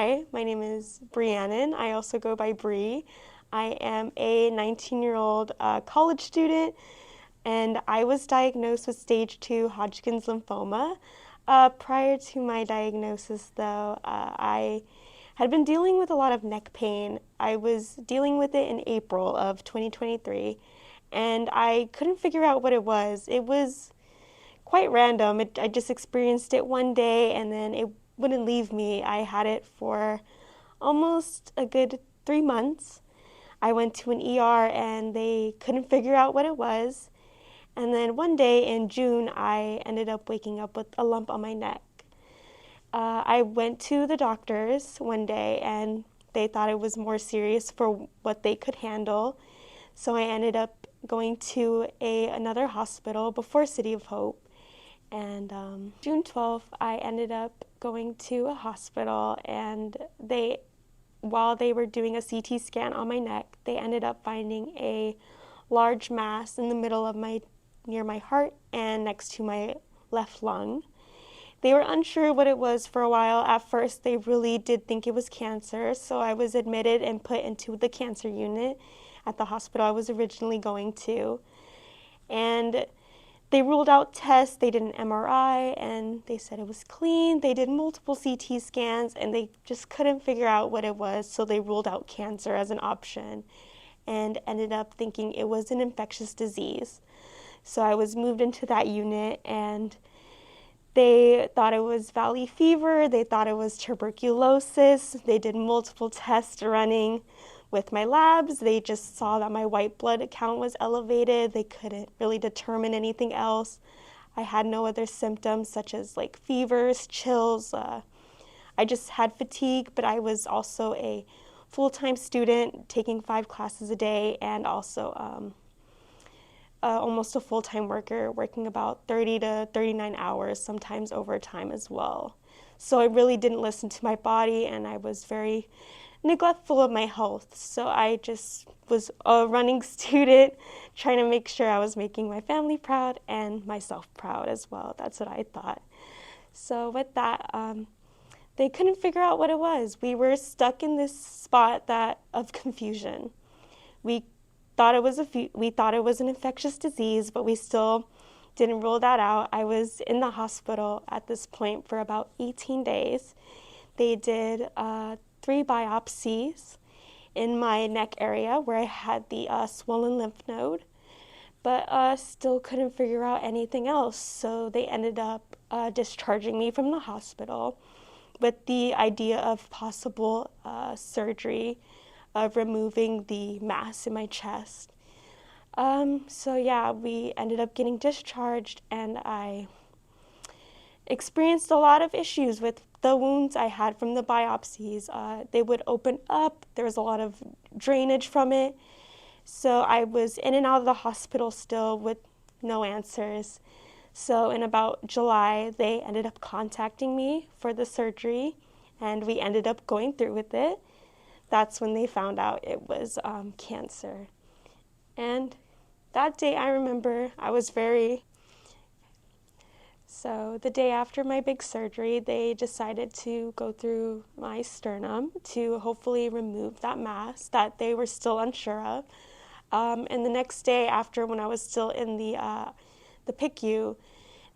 Hi, my name is Bri R. I also go by Bri. I am a 19-year-old college student, and I was diagnosed with stage 2 Hodgkin's lymphoma. Prior to my diagnosis, though, I had been dealing with a lot of neck pain. I was dealing with it in April of 2023, and I couldn't figure out what it was. It was quite random. I just experienced it one day and then it wouldn't leave me. I had it for almost a good 3 months. I went to an ER and they couldn't figure out what it was. And then one day in June, I ended up waking up with a lump on my neck. I went to the doctors one day and they thought it was more serious for what they could handle. So I ended up going to another hospital before City of Hope. And June 12th, I ended up going to a hospital, and while they were doing a CT scan on my neck, they ended up finding a large mass in the middle of near my heart and next to my left lung. They were unsure what it was for a while. At first, they really did think it was cancer, so I was admitted and put into the cancer unit at the hospital I was originally going to. And they ruled out tests. They did an MRI and they said it was clean. They did multiple CT scans and they just couldn't figure out what it was, so they ruled out cancer as an option and ended up thinking it was an infectious disease. So I was moved into that unit and they thought it was valley fever. They thought it was tuberculosis. They did multiple tests running with my labs. They just saw that my white blood count was elevated. They couldn't really determine anything else. I had no other symptoms such as like fevers, chills. I just had fatigue, but I was also a full-time student taking 5 classes a day and also almost a full-time worker, working about 30 to 39 hours, sometimes overtime as well. So I really didn't listen to my body and I was very neglectful of my health. So I just was a running student trying to make sure I was making my family proud and myself proud as well. That's what I thought. So with that, they couldn't figure out what it was. We were stuck in this spot of confusion. We thought it was an infectious disease, but we still didn't rule that out. I was in the hospital at this point for about 18 days. They did 3 biopsies in my neck area where I had the swollen lymph node, but still couldn't figure out anything else. So they ended up discharging me from the hospital with the idea of possible surgery of removing the mass in my chest. So yeah, we ended up getting discharged and I experienced a lot of issues with the wounds I had from the biopsies. They would open up, there was a lot of drainage from it. So I was in and out of the hospital still with no answers. So in about July, they ended up contacting me for the surgery and we ended up going through with it. That's when they found out it was cancer. And that day I remember so the day after my big surgery, they decided to go through my sternum to hopefully remove that mass that they were still unsure of. And the next day after, when I was still in the PICU,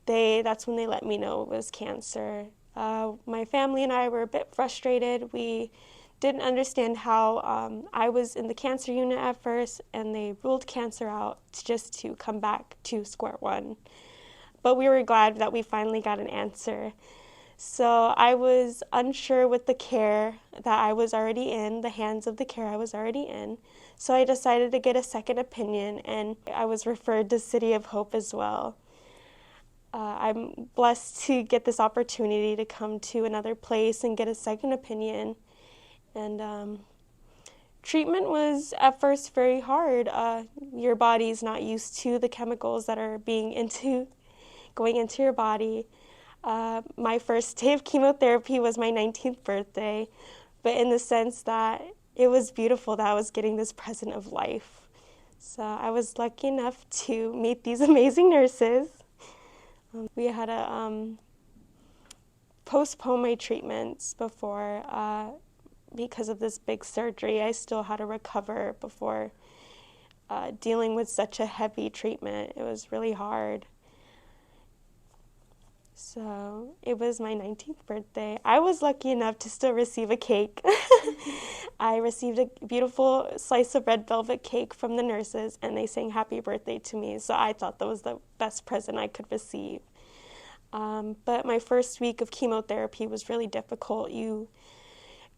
that's when they let me know it was cancer. My family and I were a bit frustrated. We didn't understand how I was in the cancer unit at first and they ruled cancer out just to come back to square one. But we were glad that we finally got an answer. So I was unsure with the care that I was already in, the hands of the care I was already in. So I decided to get a second opinion and I was referred to City of Hope as well. I'm blessed to get this opportunity to come to another place and get a second opinion. And treatment was at first very hard. Your body's not used to the chemicals that are going into your body. My first day of chemotherapy was my 19th birthday, but in the sense that it was beautiful that I was getting this present of life. So I was lucky enough to meet these amazing nurses. We had postpone my treatments before because of this big surgery. I still had to recover before dealing with such a heavy treatment. It was really hard. So it was my 19th birthday. I was lucky enough to still receive a cake. I received a beautiful slice of red velvet cake from the nurses, and they sang happy birthday to me. So I thought that was the best present I could receive. But my first week of chemotherapy was really difficult. You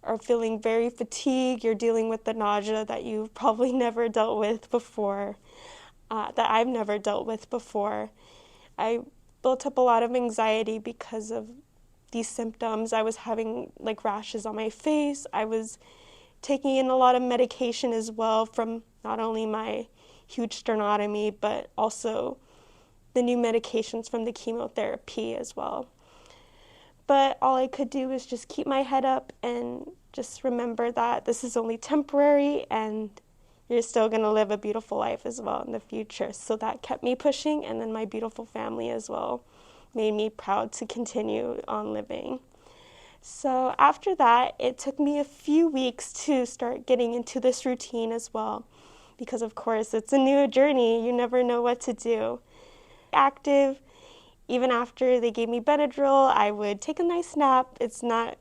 are feeling very fatigued. You're dealing with the nausea that you've probably never dealt with before, that I've never dealt with before. I built up a lot of anxiety because of these symptoms. I was having like rashes on my face. I was taking in a lot of medication as well from not only my huge sternotomy, but also the new medications from the chemotherapy as well. But all I could do was just keep my head up and just remember that this is only temporary and you're still going to live a beautiful life as well in the future. So that kept me pushing, and then my beautiful family as well made me proud to continue on living. So after that, it took me a few weeks to start getting into this routine as well, because of course it's a new journey. You never know what to do. Active, even after they gave me Benadryl, I would take a nice nap. It's not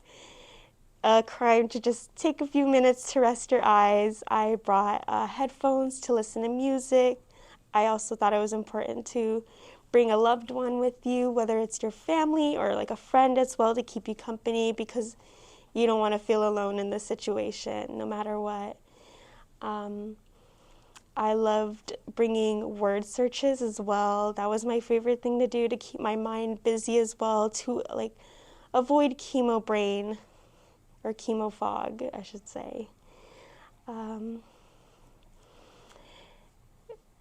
a crime to just take a few minutes to rest your eyes. I brought headphones to listen to music. I also thought it was important to bring a loved one with you, whether it's your family or like a friend as well, to keep you company, because you don't want to feel alone in this situation no matter what. I loved bringing word searches as well. That was my favorite thing to do to keep my mind busy as well, to like avoid chemo brain, or chemo fog, I should say.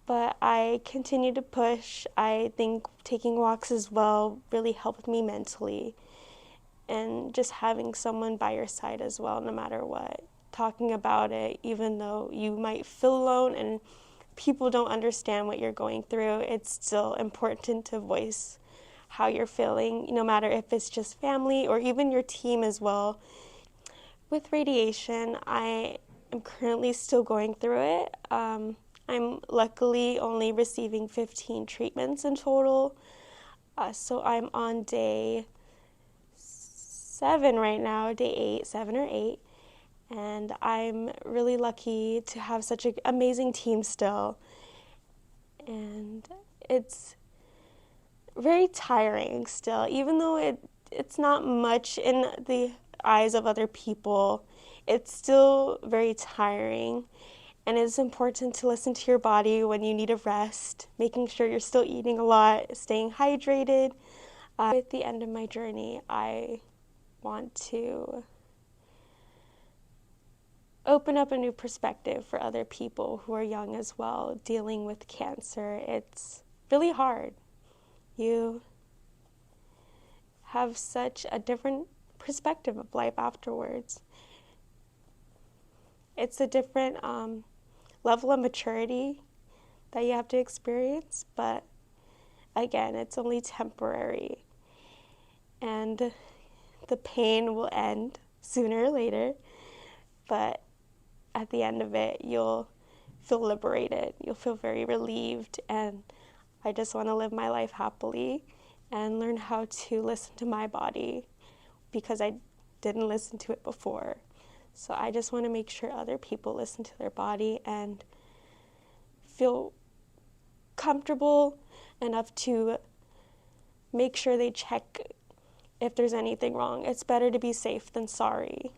But I continue to push. I think taking walks as well really helped me mentally. And just having someone by your side as well, no matter what. Talking about it, even though you might feel alone and people don't understand what you're going through, it's still important to voice how you're feeling, no matter if it's just family or even your team as well. With radiation, I am currently still going through it. I'm luckily only receiving 15 treatments in total. So I'm on day 7 right now, day 8, 7 or 8. And I'm really lucky to have such an amazing team still. And it's very tiring still, even though it's not much in the eyes of other people. It's still very tiring. And it's important to listen to your body when you need a rest, making sure you're still eating a lot, staying hydrated. At the end of my journey, I want to open up a new perspective for other people who are young as well, dealing with cancer. It's really hard. You have such a different perspective of life afterwards. It's a different level of maturity that you have to experience, but again, it's only temporary. And the pain will end sooner or later, but at the end of it, you'll feel liberated. You'll feel very relieved, and I just want to live my life happily and learn how to listen to my body, because I didn't listen to it before. So I just want to make sure other people listen to their body and feel comfortable enough to make sure they check if there's anything wrong. It's better to be safe than sorry.